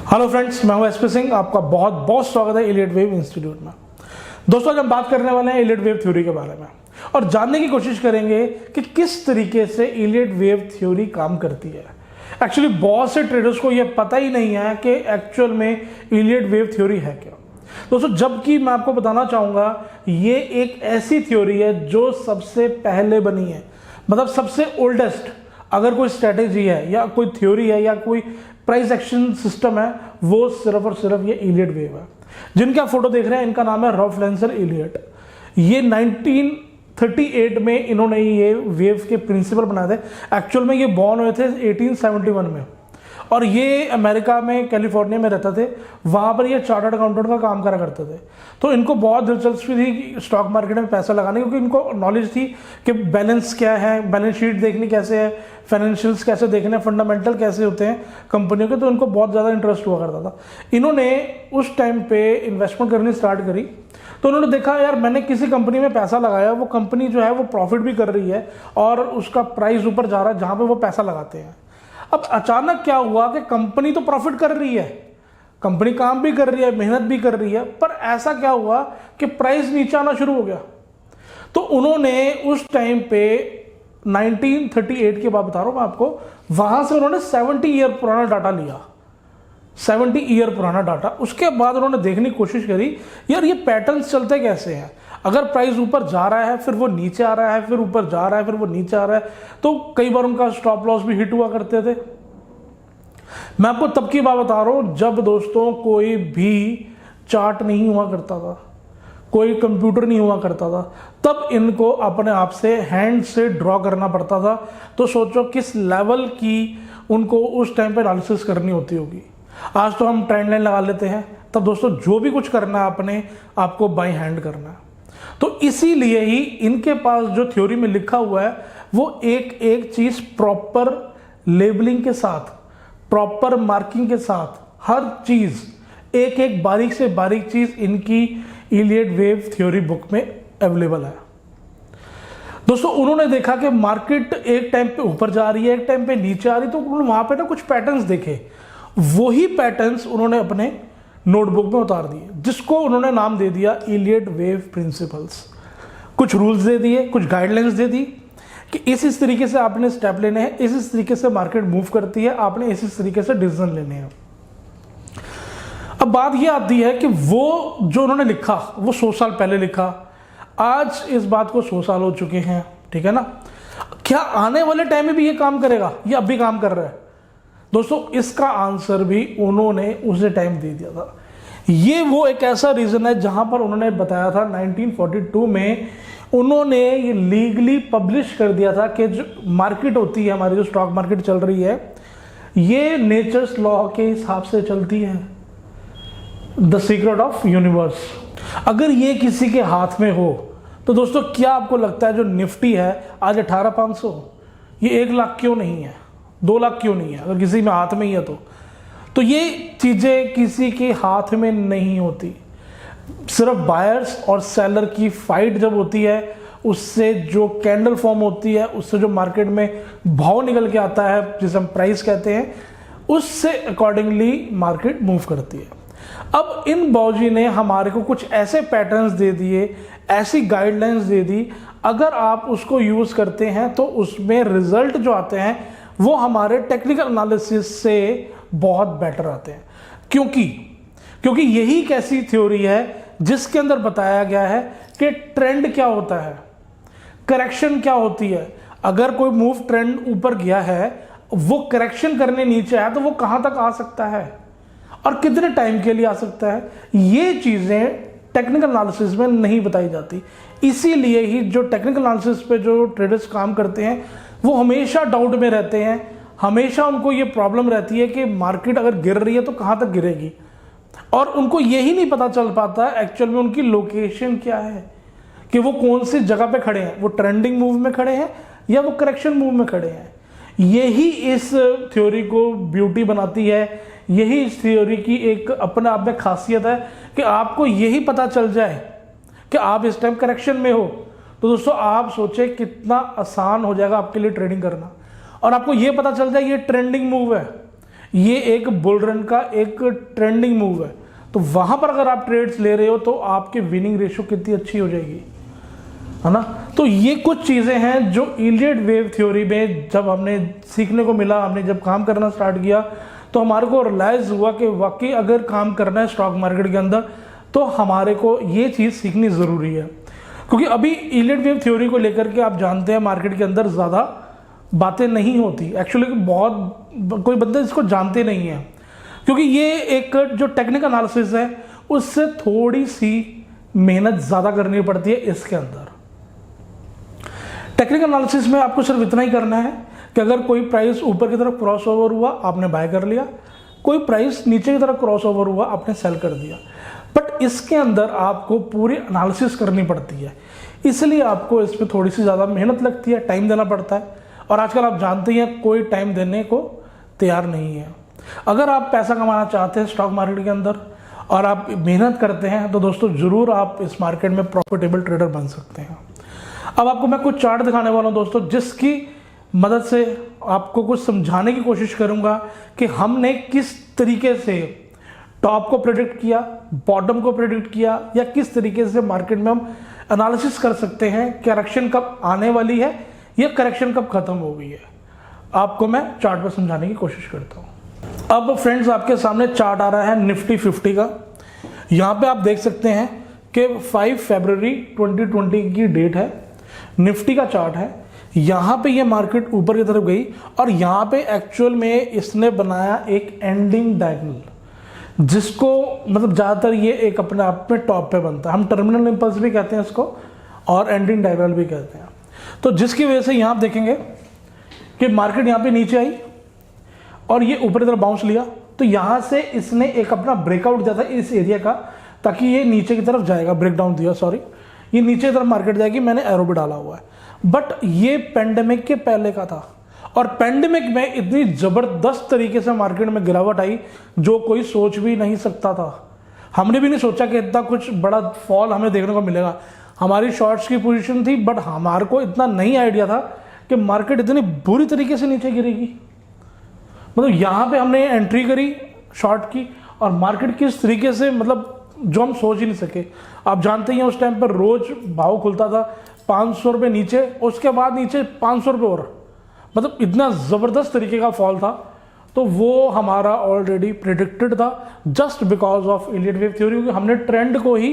Hello friends, मैं हूं SP Singh. आपका बहुत बहुत स्वागत है इलियट वेव इंस्टीट्यूट में। दोस्तों, आज हम बात करने वाले हैं इलियट वेव थ्योरी के बारे में और जानने की कोशिश करेंगे कि किस तरीके से इलियट वेव थ्योरी काम करती है। एक्चुअली बहुत से ट्रेडर्स को यह पता ही नहीं है कि एक्चुअल में इलियट वेव थ्योरी है क्या। दोस्तों, जबकि मैं आपको बताना चाहूँगा ये एक ऐसी थ्योरी है जो सबसे पहले बनी है, मतलब सबसे ओल्डेस्ट अगर कोई स्ट्रेटेजी है या कोई थ्योरी है या कोई प्राइस एक्शन सिस्टम है, वो सिर्फ और सिर्फ ये इलियट वेव है। जिनका फोटो देख रहे हैं इनका नाम है रॉल्फ लेंसर इलियट। ये 1938 में इन्होंने ये वेव के प्रिंसिपल बनाए थे। एक्चुअल में ये बॉर्न हुए थे 1871 में और ये अमेरिका में कैलिफोर्निया में रहते थे। वहाँ पर ये चार्टर्ड अकाउंटेंट का काम करा करते थे। तो इनको बहुत दिलचस्पी थी स्टॉक मार्केट में पैसा लगाने, क्योंकि इनको नॉलेज थी कि बैलेंस क्या है, बैलेंस शीट देखनी कैसे है, फाइनेंशियल्स कैसे देखने हैं, फंडामेंटल कैसे होते हैं कंपनियों के। तो इनको बहुत ज़्यादा इंटरेस्ट हुआ करता था। इन्होंने उस टाइम पे इन्वेस्टमेंट करनी स्टार्ट करी तो उन्होंने देखा यार मैंने किसी कंपनी में पैसा लगाया, वो कंपनी जो है वो प्रॉफिट भी कर रही है और उसका प्राइस ऊपर जा रहा है जहाँ पे वो पैसा लगाते हैं। अब अचानक क्या हुआ कि कंपनी तो प्रॉफिट कर रही है, कंपनी काम भी कर रही है, मेहनत भी कर रही है, पर ऐसा क्या हुआ कि प्राइस नीचे आना शुरू हो गया। तो उन्होंने उस टाइम पे 1938 की बात बता रहा हूं मैं आपको, वहां से उन्होंने 70 ईयर पुराना डाटा लिया, 70 ईयर पुराना डाटा। उसके बाद उन्होंने देखने की कोशिश करी यार ये पैटर्न्स चलते कैसे हैं। अगर प्राइस ऊपर जा रहा है फिर वो नीचे आ रहा है, फिर ऊपर जा रहा है फिर वो नीचे आ रहा है, तो कई बार उनका स्टॉप लॉस भी हिट हुआ करते थे। मैं आपको तब की बात बता रहा हूं जब दोस्तों कोई भी चार्ट नहीं हुआ करता था, कोई कंप्यूटर नहीं हुआ करता था, तब इनको अपने आप से हैंड से ड्रॉ करना पड़ता था। तो सोचो किस लेवल की उनको उस टाइम पे एनालिसिस करनी होती होगी। आज तो हम ट्रेंड लाइन लगा लेते हैं, तब दोस्तों जो भी कुछ करना है अपने आपको बाई हैंड करना है। तो इसीलिए ही इनके पास जो थ्योरी में लिखा हुआ है वो एक एक चीज प्रॉपर लेबलिंग के साथ, प्रॉपर मार्किंग के साथ, हर चीज एक एक बारीक से बारीक चीज इनकी इलियट वेव थ्योरी बुक में अवेलेबल है। दोस्तों, उन्होंने देखा कि मार्केट एक टाइम पे ऊपर जा रही है, एक टाइम पे नीचे आ रही है, तो उन्होंने वहां पे ना कुछ पैटर्न्स देखे। वही पैटर्न्स उन्होंने अपने नोटबुक में उतार दिए, जिसको उन्होंने नाम दे दिया इलियट वेव प्रिंसिपल्स। कुछ रूल्स दे दिए, कुछ गाइडलाइंस दे दी कि इस तरीके से आपने स्टेप लेने हैं, इस तरीके से मार्केट मूव करती है, आपने इस तरीके से डिसीजन लेने हैं। अब बात यह आती है कि वो जो उन्होंने लिखा वो 100 साल पहले लिखा, आज इस बात को 100 साल हो चुके हैं, ठीक है ना। क्या आने वाले टाइम में भी ये काम करेगा, ये अब भी काम कर रहा है? दोस्तों, इसका आंसर भी उन्होंने उसे टाइम दे दिया था। ये वो एक ऐसा रीजन है जहां पर उन्होंने बताया था 1942 में उन्होंने ये लीगली पब्लिश कर दिया था कि जो मार्केट होती है, हमारी जो स्टॉक मार्केट चल रही है, ये नेचर्स लॉ के हिसाब से चलती है, द सीक्रेट ऑफ यूनिवर्स। अगर ये किसी के हाथ में हो तो दोस्तों क्या आपको लगता है जो निफ्टी है आज 18,500, ये 1 लाख क्यों नहीं है, 2 लाख क्यों नहीं है? अगर किसी में हाथ में ही है तो ये चीजें किसी के हाथ में नहीं होती। सिर्फ बायर्स और सेलर की फाइट जब होती है, उससे जो कैंडल फॉर्म होती है, उससे जो मार्केट में भाव निकल के आता है जिसे हम प्राइस कहते हैं, उससे अकॉर्डिंगली मार्केट मूव करती है। अब इन बाबूजी ने हमारे को कुछ ऐसे पैटर्न्स दे दिए, ऐसी गाइडलाइंस दे दी, अगर आप उसको यूज करते हैं तो उसमें रिजल्ट जो आते हैं वो हमारे टेक्निकल एनालिसिस से बहुत बेटर आते हैं। क्योंकि यही एक ऐसी थ्योरी है जिसके अंदर बताया गया है कि ट्रेंड क्या होता है, करेक्शन क्या होती है। अगर कोई मूव ट्रेंड ऊपर गया है, वो करेक्शन करने नीचे आया तो वो कहां तक आ सकता है और कितने टाइम के लिए आ सकता है, ये चीजें टेक्निकल एनालिसिस में नहीं बताई जाती। इसीलिए ही जो टेक्निकल एनालिसिस पे जो ट्रेडर्स काम करते हैं वो हमेशा डाउट में रहते हैं, हमेशा उनको ये प्रॉब्लम रहती है कि मार्केट अगर गिर रही है तो कहां तक गिरेगी, और उनको यही नहीं पता चल पाता एक्चुअल में उनकी लोकेशन क्या है, कि वो कौन सी जगह पे खड़े हैं, वो ट्रेंडिंग मूव में खड़े हैं या वो करेक्शन मूव में खड़े हैं। यही इस थ्योरी को ब्यूटी बनाती है, यही इस थ्योरी की एक अपने आप में खासियत है कि आपको यही पता चल जाए कि आप इस टाइम करेक्शन में हो, तो दोस्तों आप सोचे कितना आसान हो जाएगा आपके लिए ट्रेडिंग करना। और आपको यह पता चल जाए ये ट्रेंडिंग मूव है, ये एक बुल रन का एक ट्रेंडिंग मूव है, तो वहां पर अगर आप ट्रेड्स ले रहे हो तो आपकी विनिंग रेशियो कितनी अच्छी हो जाएगी, है ना। तो ये कुछ चीज़ें हैं जो इलियट वेव थ्योरी में जब हमने सीखने को मिला, हमने जब काम करना स्टार्ट किया तो हमारे को रियलाइज़ हुआ कि वाकई अगर काम करना है स्टॉक मार्केट के अंदर तो हमारे को ये चीज़ सीखनी ज़रूरी है। क्योंकि अभी इलियट वेव थ्योरी को लेकर के आप जानते हैं मार्केट के अंदर ज़्यादा बातें नहीं होती, एक्चुअली बहुत कोई बंदे इसको जानते नहीं हैं, क्योंकि ये एक जो टेक्निकल एनालिसिस है उससे थोड़ी सी मेहनत ज़्यादा करनी पड़ती है। इसके अंदर टेक्निकल एनालिसिस में आपको सिर्फ इतना ही करना है कि अगर कोई प्राइस ऊपर की तरफ क्रॉस ओवर हुआ आपने बाय कर लिया, कोई प्राइस नीचे की तरफ क्रॉस ओवर हुआ आपने सेल कर दिया। बट इसके अंदर आपको पूरी एनालिसिस करनी पड़ती है, इसलिए आपको इसमें थोड़ी सी ज़्यादा मेहनत लगती है, टाइम देना पड़ता है। और आजकल आप जानते हैं कोई टाइम देने को तैयार नहीं है। अगर आप पैसा कमाना चाहते हैं स्टॉक मार्केट के अंदर और आप मेहनत करते हैं तो दोस्तों ज़रूर आप इस मार्केट में प्रॉफिटेबल ट्रेडर बन सकते हैं। अब आपको मैं कुछ चार्ट दिखाने वाला हूं दोस्तों, जिसकी मदद से आपको कुछ समझाने की कोशिश करूंगा कि हमने किस तरीके से टॉप को प्रेडिक्ट किया, बॉटम को प्रेडिक्ट किया, या किस तरीके से मार्केट में हम एनालिसिस कर सकते हैं करेक्शन कब आने वाली है या करेक्शन कब खत्म हो गई है। आपको मैं चार्ट पर समझाने की कोशिश करता हूं। अब फ्रेंड्स आपके सामने चार्ट आ रहा है निफ्टी 50 का। यहां पे आप देख सकते हैं कि 5 फरवरी 2020 की डेट है, निफ्टी का चार्ट है। यहां पे ये मार्केट ऊपर की तरफ गई और यहां पे एक्चुअल में इसने बनाया एक एंडिंग डायगोनल, जिसको मतलब ज़्यादातर ये एक अपने आप में टॉप पे बनता है। हम टर्मिनल इंपल्स भी कहते हैं इसको और एंडिंग डायगोनल भी कहते हैं। तो जिसकी वजह से यहाँ आप देखेंगे कि मार्केट यहाँ पे नीचे आई और ये ऊपर की तरफ बाउंस लिया, तो यहाँ से इसने एक अपना ब्रेकआउट दिया था इस एरिया का, ताकि ये नीचे की तरफ जाएगा, ब्रेकडाउन दिया, सॉरी, ये नीचे की तरफ मार्केट जाएगी, मैंने एरो भी डाला हुआ है। बट ये पेंडेमिक के पहले का था और पेंडेमिक में इतनी ज़बरदस्त तरीके से मार्केट में गिरावट आई जो कोई सोच भी नहीं सकता था। हमने भी नहीं सोचा कि इतना कुछ बड़ा फॉल हमें देखने को मिलेगा। हमारी शॉर्ट्स की पोजीशन थी, बट हमारे को इतना नहीं आइडिया था कि मार्केट इतनी बुरी तरीके से नीचे गिरेगी। मतलब यहाँ पे हमने एंट्री करी शॉर्ट की और मार्केट किस तरीके से, मतलब जो हम सोच ही नहीं सके। आप जानते ही हैं उस टाइम पर रोज भाव खुलता था 500 रुपये नीचे, उसके बाद नीचे 500 रुपये और, मतलब इतना ज़बरदस्त तरीके का फॉल था। तो वो हमारा ऑलरेडी प्रिडिक्टेड था just because of Elliot wave theory, क्योंकि हमने ट्रेंड को ही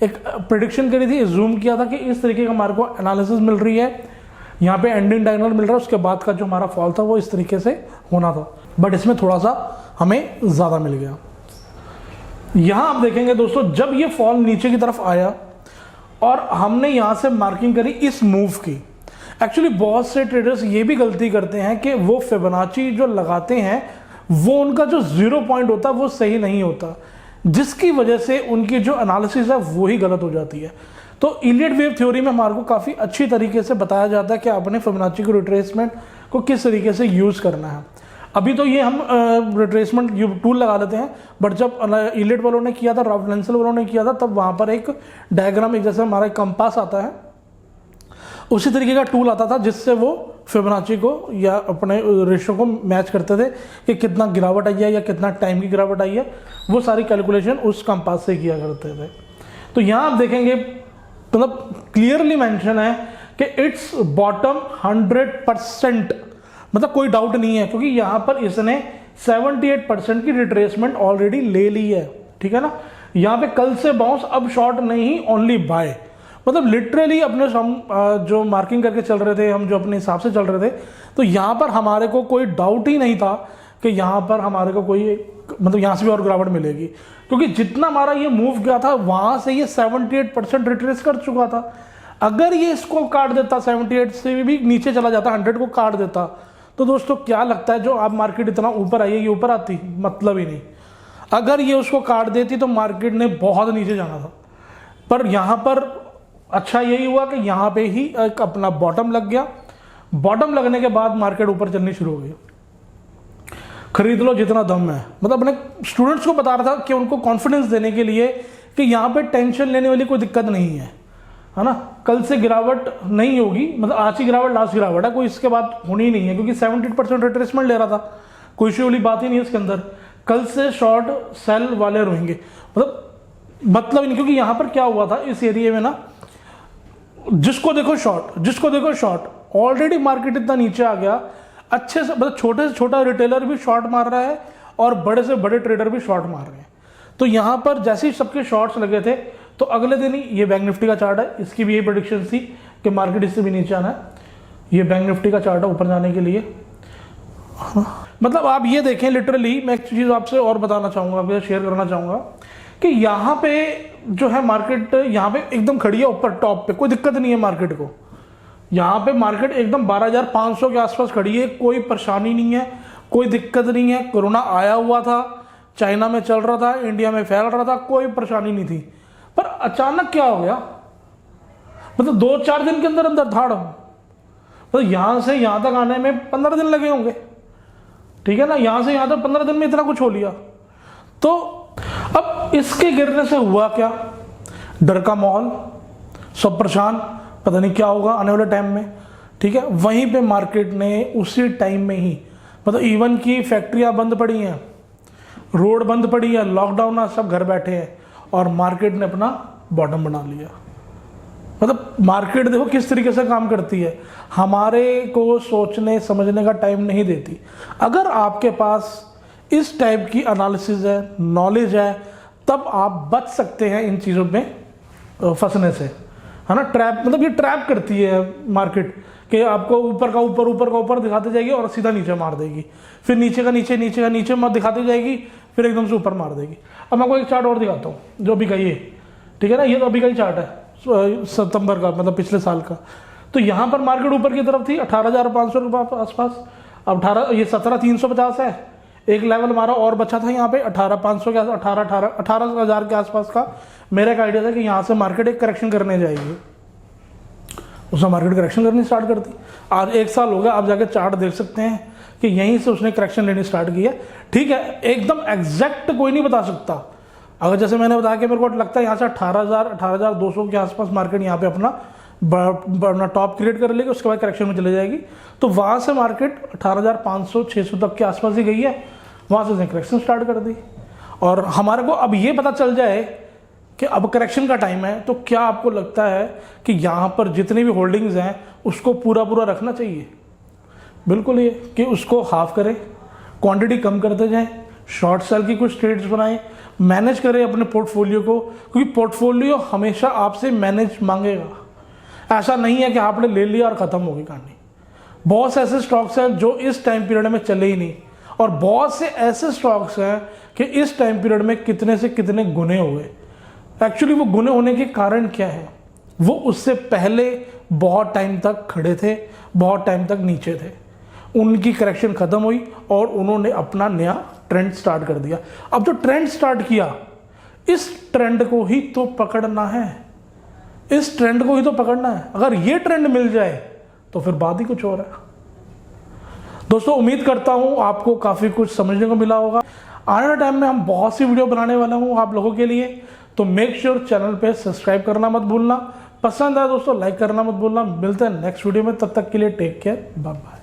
एक प्रिडिक्शन करी थी, जूम किया था कि इस तरीके का हमारे को एनालिसिस मिल रही है, यहाँ पे एंडिंग डायगोनल मिल रहा है, उसके बाद का जो हमारा फॉल था वो इस तरीके से होना था। बट इसमें थोड़ा सा हमें ज़्यादा मिल गया। यहाँ आप देखेंगे दोस्तों, जब ये फॉल नीचे की तरफ आया और हमने यहाँ से मार्किंग करी इस मूव की। एक्चुअली बहुत से ट्रेडर्स ये भी गलती करते हैं कि वो फिबोनाची जो लगाते हैं वो उनका जो 0 पॉइंट होता है वो सही नहीं होता, जिसकी वजह से उनकी जो एनालिसिस है वो ही गलत हो जाती है। तो इलियट वेव थ्योरी में हमारे को काफ़ी अच्छी तरीके से बताया जाता है कि अपने फिबोनाची को रिट्रेसमेंट को किस तरीके से यूज़ करना है। अभी तो ये हम रिट्रेसमेंट टूल लगा लेते हैं, बट जब इलियट वालों ने किया था, रॉब लेंसल वालों ने किया था, तब वहाँ पर एक डायग्राम, एक जैसे हमारा कंपास आता है उसी तरीके का टूल आता था, जिससे वो फिबोनाची को या अपने रेशो को मैच करते थे कि कितना गिरावट आई है या कितना टाइम की गिरावट आई है। वो सारी कैलकुलेशन उस कंपास से किया करते थे। तो यहाँ आप देखेंगे मतलब क्लियरली मेंशन है कि इट्स बॉटम 100%, मतलब कोई डाउट नहीं है, क्योंकि यहाँ पर इसने 78% की रिट्रेसमेंट ऑलरेडी ले ली है, ठीक है ना। यहाँ पे कल से बाउंस, अब शॉर्ट नहीं, ओनली बाय, मतलब लिटरली अपने हम जो मार्किंग करके चल रहे थे, हम जो अपने हिसाब से चल रहे थे, तो यहाँ पर हमारे को कोई डाउट ही नहीं था कि यहाँ पर हमारे को कोई मतलब यहाँ से भी और गिरावट मिलेगी, क्योंकि जितना हमारा ये मूव गया था वहाँ से ये 78% रिट्रेस कर चुका था। अगर ये इसको काट देता, 78 से भी नीचे चला जाता, 100 को काट देता, तो दोस्तों क्या लगता है जो आप मार्केट इतना ऊपर आई है, ये ऊपर आती, मतलब ही नहीं। अगर ये उसको काट देती तो मार्केट ने बहुत नीचे जाना था। पर यहाँ पर अच्छा यही हुआ कि यहाँ पे ही एक अपना बॉटम लग गया। बॉटम लगने के बाद मार्केट ऊपर चलनी शुरू हो गई। खरीद लो जितना दम है, मतलब अपने स्टूडेंट्स को बता रहा था कि उनको कॉन्फिडेंस देने के लिए कि यहाँ पे टेंशन लेने वाली कोई दिक्कत नहीं है ना। कल से गिरावट नहीं होगी, मतलब आज की गिरावट लास्ट गिरावट है, कोई इसके बाद होनी ही नहीं है, क्योंकि 70% रिट्रेसमेंट ले रहा था। कोई इश्यू वाली बात ही नहीं है इसके अंदर। कल से शॉर्ट सेल वाले रहेंगे, मतलब नहीं, क्योंकि यहाँ पर क्या हुआ था इस एरिया में ना, जिसको देखो शॉर्ट, ऑलरेडी मार्केट इतना नीचे आ गया, अच्छे से मतलब छोटे से छोटा रिटेलर भी शॉर्ट मार रहा है और बड़े से बड़े ट्रेडर भी शॉर्ट मार रहे हैं। तो यहाँ पर जैसे ही सबके शॉर्ट्स लगे थे तो अगले दिन ही ये बैंक निफ्टी का चार्ट है, इसकी भी यही प्रेडिक्शन थी कि मार्केट इससे भी नीचे आना है। ये बैंक निफ्टी का चार्ट है ऊपर जाने के लिए। मतलब आप ये देखें, लिटरली मैं एक चीज़ आपसे और बताना चाहूँगा, आपके शेयर करना चाहूँगा कि यहाँ पे जो है मार्केट यहाँ पे एकदम खड़ी है ऊपर टॉप पे, कोई दिक्कत नहीं है मार्केट को। यहाँ पे मार्केट एकदम 12,500 के आसपास खड़ी है, कोई परेशानी नहीं है, कोई दिक्कत नहीं है। कोरोना आया हुआ था, चाइना में चल रहा था, इंडिया में फैल रहा था, कोई परेशानी नहीं थी, पर अचानक क्या हो गया, मतलब 2-4 दिन के अंदर अंदर धाड़, मतलब यहाँ से यहाँ तक आने में 15 दिन लगे होंगे, ठीक है ना। यहाँ से यहाँ तक 15 दिन में इतना कुछ हो लिया। तो अब इसके गिरने से हुआ क्या, डर का माहौल, सब परेशान, पता नहीं क्या होगा आने वाले टाइम में, ठीक है। वहीं पे मार्केट ने उसी टाइम में ही, मतलब इवन की फैक्ट्रियां बंद पड़ी हैं, रोड बंद पड़ी है, लॉकडाउन है, सब घर बैठे हैं और मार्केट ने अपना बॉटम बना लिया। मतलब मार्केट देखो किस तरीके से काम करती है, हमारे को सोचने समझने का टाइम नहीं देती। अगर आपके पास इस टाइप की एनालिसिस है, नॉलेज है, तब आप बच सकते हैं इन चीज़ों में फंसने से, है ना। ट्रैप, मतलब ये ट्रैप करती है मार्केट कि आपको ऊपर का ऊपर दिखाते जाएगी और सीधा नीचे मार देगी, फिर नीचे का नीचे मत दिखाती जाएगी, फिर एकदम से ऊपर मार देगी। अब मैं आपको एक चार्ट और दिखाता हूँ जो अभी का ये, ठीक है ना, ये तो अभी का ही चार्ट है सितंबर का, मतलब पिछले साल का। तो यहाँ पर मार्केट ऊपर की तरफ थी 18,500 के आसपास, अब 17,350 है, एक लेवल हमारा और बचा था यहाँ पे 18,500 के 18,000 के आसपास का। मेरा एक आइडिया था कि यहाँ से मार्केट एक करेक्शन करने जाएगी, उसने मार्केट करेक्शन करनी स्टार्ट कर दी। आज 1 साल हो गया, आप जाके चार्ट देख सकते हैं कि यहीं से उसने करेक्शन लेनी स्टार्ट की है, ठीक है। एकदम एग्जैक्ट कोई नहीं बता सकता। अगर जैसे मैंने बताया कि मेरे को लगता है यहाँ से 18,200 के आसपास मार्केट यहाँ पे अपना टॉप क्रिएट कर लेगी, उसके बाद करेक्शन में चले जाएगी। तो वहाँ से मार्केट 18,500-600 तक के आसपास ही गई है, वहाँ से उसने करेक्शन स्टार्ट कर दी। और हमारे को अब ये पता चल जाए कि अब करेक्शन का टाइम है, तो क्या आपको लगता है कि यहाँ पर जितनी भी होल्डिंग्स हैं उसको पूरा रखना चाहिए? बिल्कुल ये कि उसको हाफ करें, क्वांटिटी कम करते जाएं, शॉर्ट सेल की कुछ ट्रेड्स बनाएं, मैनेज करें अपने पोर्टफोलियो को, क्योंकि पोर्टफोलियो हमेशा आपसे मैनेज मांगेगा। ऐसा नहीं है कि आपने ले लिया और ख़त्म होगी कहानी। बहुत से ऐसे स्टॉक्स हैं जो इस टाइम पीरियड में चले ही नहीं, और बहुत से ऐसे स्टॉक्स हैं कि इस टाइम पीरियड में कितने से कितने गुने हुए। एक्चुअली वो गुने होने के कारण क्या है, वो उससे पहले बहुत टाइम तक खड़े थे, बहुत टाइम तक नीचे थे, उनकी करेक्शन खत्म हुई और उन्होंने अपना नया ट्रेंड स्टार्ट कर दिया। अब जो ट्रेंड स्टार्ट किया, इस ट्रेंड को ही तो पकड़ना है, इस ट्रेंड को ही तो पकड़ना है। अगर ये ट्रेंड मिल जाए तो फिर बात ही कुछ और है। दोस्तों, उम्मीद करता हूं आपको काफी कुछ समझने को मिला होगा। आने वाले टाइम में हम बहुत सी वीडियो बनाने वाला हूं आप लोगों के लिए, तो मेक श्योर चैनल पे सब्सक्राइब करना मत भूलना। पसंद आया दोस्तों लाइक करना मत भूलना। मिलते हैं नेक्स्ट वीडियो में, तब तक के लिए टेक केयर, बाय बाय।